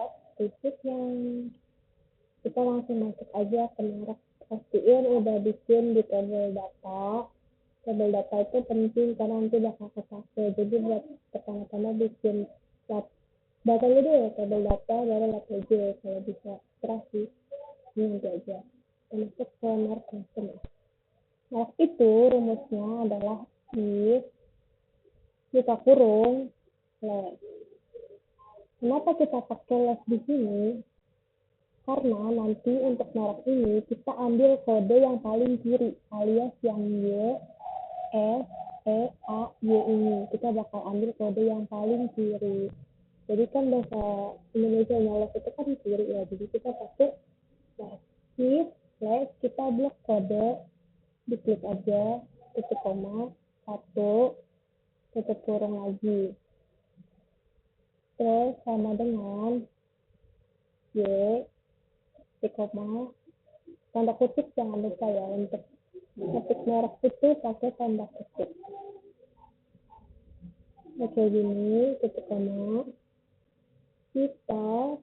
buat titiknya. Kita langsung masuk aja ke merek. Pastiin udah bikin di tabel data. Tabel data itu penting karena nanti bakal kepake. Jadi buat pertama-tama bikin data dulu ya, tabel data baru lab aja kalau bisa terasi. Ini nanti aja. Kita masuk ke merek customer. Merek itu rumusnya adalah if buka kurung les. Kenapa kita pakai les di sini? Karena nanti untuk merek ini kita ambil kode yang paling kiri alias yang Y, S, E, A, Y ini. Kita bakal ambil kode yang paling kiri. Jadi kan bahasa Indonesia les itu kan kiri ya. Jadi kita pakai les. If les kita blok kode, diklik aja, titik koma, 1, tutup kurung lagi. Terus sama dengan Y, titik koma, tanda kutip jangan lupa ya, untuk ketik merek itu pakai tanda kutip. Oke, gini, titik koma. Kita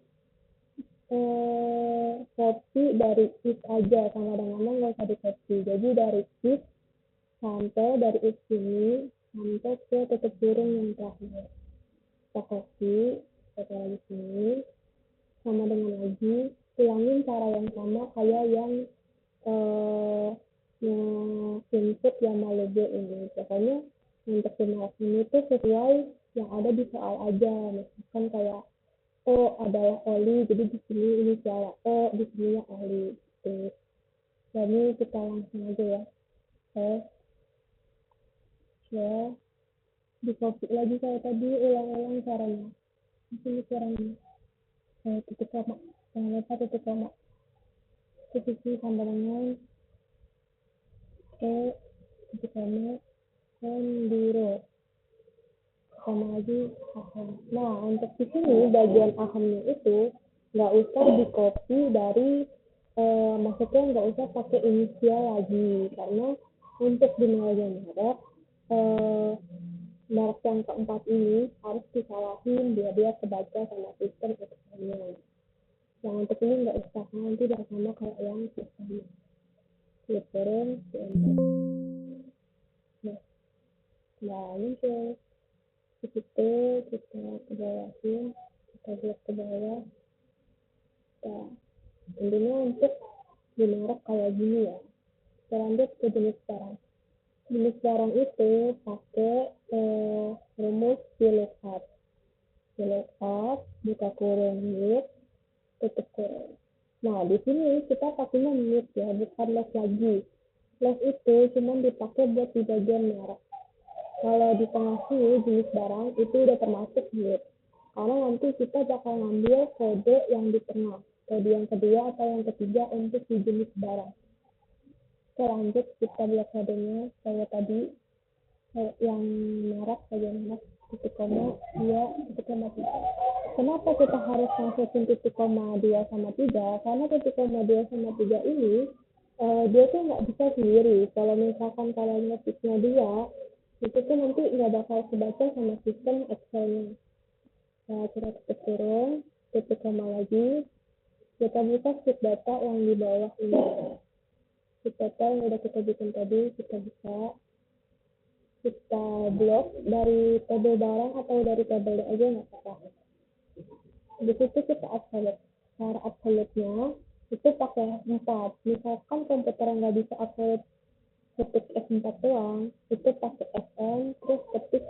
copy dari if aja, sama dengannya nggak usah di copy. Jadi dari if sampai dari if ini sampai ke titik kurung yang terakhir. Kita copy, kita lagi sini, sama dengan lagi, ulangin cara yang sama kayak yang input yang logo ini. Pokoknya untuk merek ini tuh sesuai yang ada di soal aja. Misalkan kayak O adalah oli, jadi di sini ini inisial O, di sini ya oli. Gitu. Jadi kita langsung aja ya. Ya, di copy lagi kayak tadi, ulang-ulang caranya. Di sini caranya. Titik koma, jangan lupa titik koma. Titik sama dengan titik koma, enduro. Sama lagi aham. Nah, untuk di sini bagian ahamnya itu nggak usah di copy dari maksudnya nggak usah pakai inisial lagi, karena untuk di merek merek yang keempat ini harus disalahin biar dia kebaca sama sistem Excel-nya. Yang untuk ini nggak usah, nanti udah sama kayak yang sistemnya. Klik turun, nah muncul. Di situ kita ke bawahin, kita klik ke bawah. Nah, intinya untuk di merek kayak gini ya. Kita lanjut ke jenis barang. Jenis barang itu pakai rumus VLOOKUP. VLOOKUP, buka kurung with, tutup kurung. Nah, di sini kita pakainya with ya, bukan les lagi. Les itu cuma dipakai buat di bagian merek. Kalau di tengah sini jenis barang itu udah termasuk with. Karena nanti kita bakal ngambil kode yang di tengah, kode yang kedua atau yang ketiga untuk di jenis barang. Kita lanjut, kita lihat kodenya kayak tadi, kayak yang merek, bagian merek, titik koma 2, titik koma 3. Kenapa kita harus masukin titik koma 2 sama 3? Karena titik koma 2 sama 3 ini dia tuh nggak bisa sendiri. Kalau misalkan kalian ngetiknya 2, itu tuh nanti nggak bakal kebaca sama sistem Excel-nya. Nah, kita tutup kurung, titik koma lagi, kita buka sheet data yang di bawah ini. Sheet data yang udah kita bikin tadi, kita buka, kita blok dari tabel barang atau dari tabel aja nggak apa-apa. Di situ kita absolute. Cara absolute-nya itu pakai 4. Misalkan komputer nggak bisa absolute ketik F4 doang, itu pakai Fn, terus ketik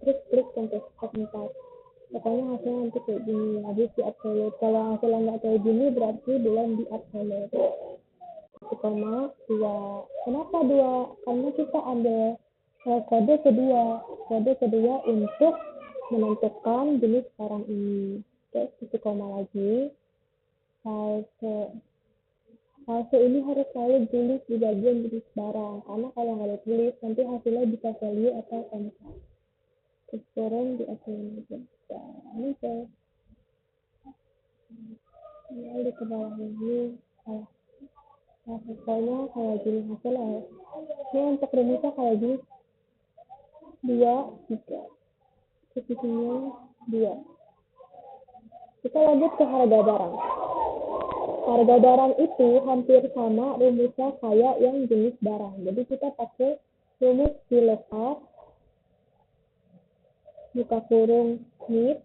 terus klik untuk F4. Pokoknya hasilnya nanti kayak gini, habis di absolute. Kalau hasilnya nggak kayak gini berarti belum di absolute. 1,2. Kenapa 2? Karena kita ambil kode kedua untuk menentukan jenis barang ini. Terus 1, lagi. False ini harus selalu tulis di bagian jenis barang, karena kalau nggak ditulis nanti hasilnya bisa value atau angka. Terus turun di asalnya aja. Ini tuh. Ini ke bawah ini. Hasilnya kayak gini hasilnya. Ini untuk rumusnya kayak gini. 2, 3. Posisinya 2. Kita lanjut ke harga barang. Harga barang itu hampir sama rumusnya kayak yang jenis barang. Jadi kita pakai rumus VLOOKUP, buka kurung NIT,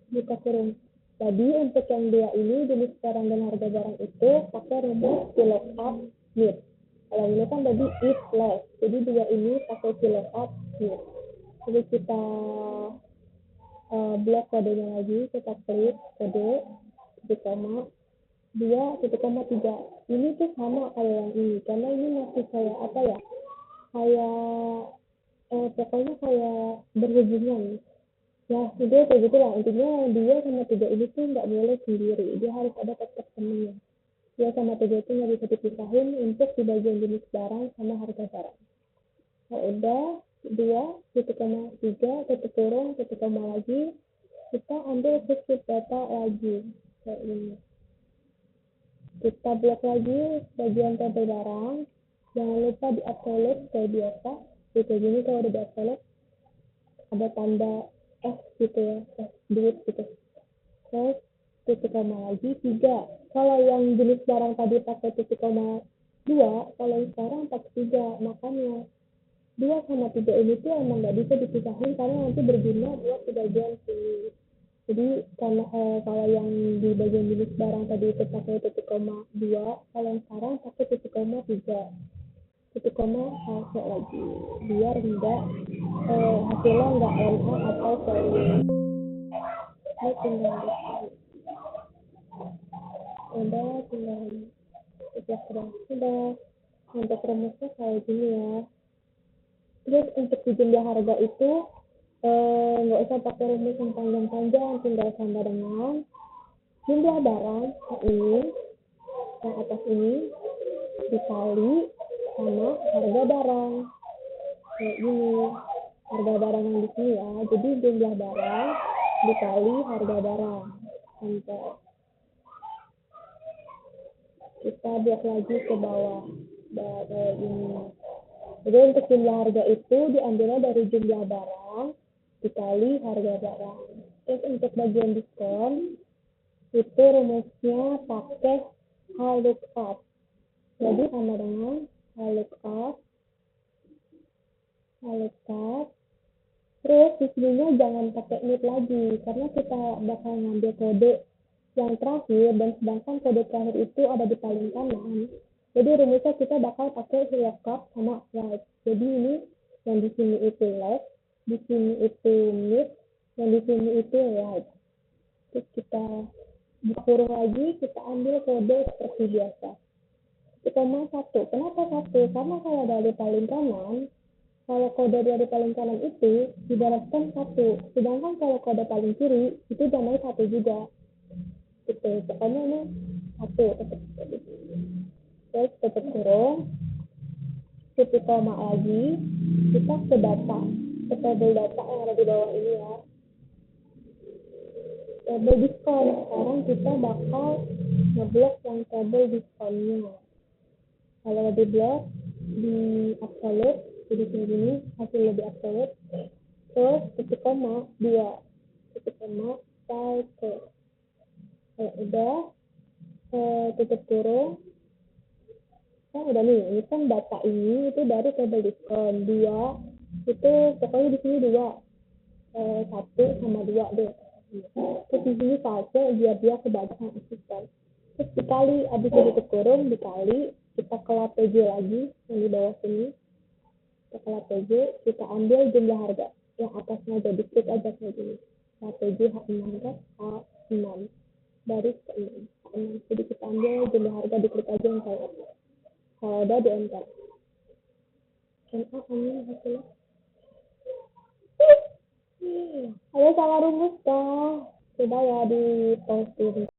buka kurung. Jadi untuk yang dua ini, jenis barang dan harga barang itu pakai rumus VLOOKUP NIT. Kalau ini kan tadi if less. Jadi dua ini pakai VLOOKUP NIT. Jadi kita blok kodenya lagi, kita klik kode, titik koma, 2,3. Ini tuh sama kayak yang ini, karena ini masih kayak apa ya, kayak pokoknya kayak berhubungan ya, itu kayak gitu lah. Intinya 2,3 ini tuh nggak boleh sendiri, dia harus ada tetap temennya. 2,3 itu nggak bisa dipisahin untuk di bagian jenis barang sama harga barang. Nah udah 2,3 titik kurung titik koma lagi, kita ambil shift data lagi kayak ini. Kita blok lagi bagian tabel barang, jangan lupa di absolute kayak biasa. Kayak gini kalau udah di absolute ada tanda S gitu ya, S duit gitu. Terus titik koma lagi 3. Kalau yang jenis barang tadi pakai titik koma 2, kalau yang sekarang pakai 3. Makanya 2,3 ini tuh emang nggak bisa dipisahin karena nanti berguna buat di bagian sini. Jadi karena kalau yang di bagian jenis barang tadi itu pakai titik koma 2, kalau yang sekarang pakai titik koma 3. Titik koma masuk lagi biar enggak hasilnya enggak NA atau value. Ini tinggal tinggal udah untuk rumusnya kayak gini ya. Terus untuk di jumlah harga itu nggak usah pakai rumus yang panjang-panjang, tinggal sama dengan jumlah barang ini yang atas ini dikali sama harga barang kayak gini. Harga barang yang di sini ya, jadi jumlah barang dikali harga barang. Sampai kita buat lagi ke bawah kayak ini. Jadi untuk jumlah harga itu diambilnya dari jumlah barang dikali harga barang. Terus untuk bagian diskon itu rumusnya pakai VLOOKUP. Jadi sama dengan VLOOKUP. Terus di sini jangan pakai NIT lagi karena kita bakal ngambil kode yang terakhir, dan sedangkan kode terakhir itu ada di paling kanan. Jadi rumusnya kita bakal pakai VLOOKUP sama right. Jadi ini yang di sini itu left, di sini itu NIT, yang di sini itu right. Terus kita buka kurung lagi, kita ambil kode seperti biasa. 1,1. Kenapa 1? Karena kalau dari paling kanan, kalau kode dari paling kanan itu dibalaskan 1. Sedangkan kalau kode paling kiri itu namanya 1 juga. Gitu. Pokoknya ini 1 tetap. Terus tutup kurung, titik koma lagi, kita ke data, ke tabel data yang ada di bawah ini ya. Tabel diskon. Sekarang kita bakal ngeblok yang tabel diskonnya. Kalau di blok di absolute, jadi segini hasil lebih absolute. Terus titik koma 2, titik koma cycle. Kalau udah tutup kurung, kan udah nih, ini kan data ini itu dari tabel diskon 2, itu pokoknya di sini 2, 1 sama 2 deh. Terus di sini cycle biar dia kebaca sama asisten. Terus dikali, habis tutup kurung dikali, kita kelap PJ lagi yang di bawah sini, kita kelap PJ, kita ambil jumlah harga yang atasnya jadi klik aja kayak gini, PJ H6 kan, H6 dari ke-6, H6. Jadi kita ambil jumlah harga, diklik aja yang kayak apa. Kalau udah di enter, NA amin hasilnya. Ayo sama rumus kah, coba ya di posting.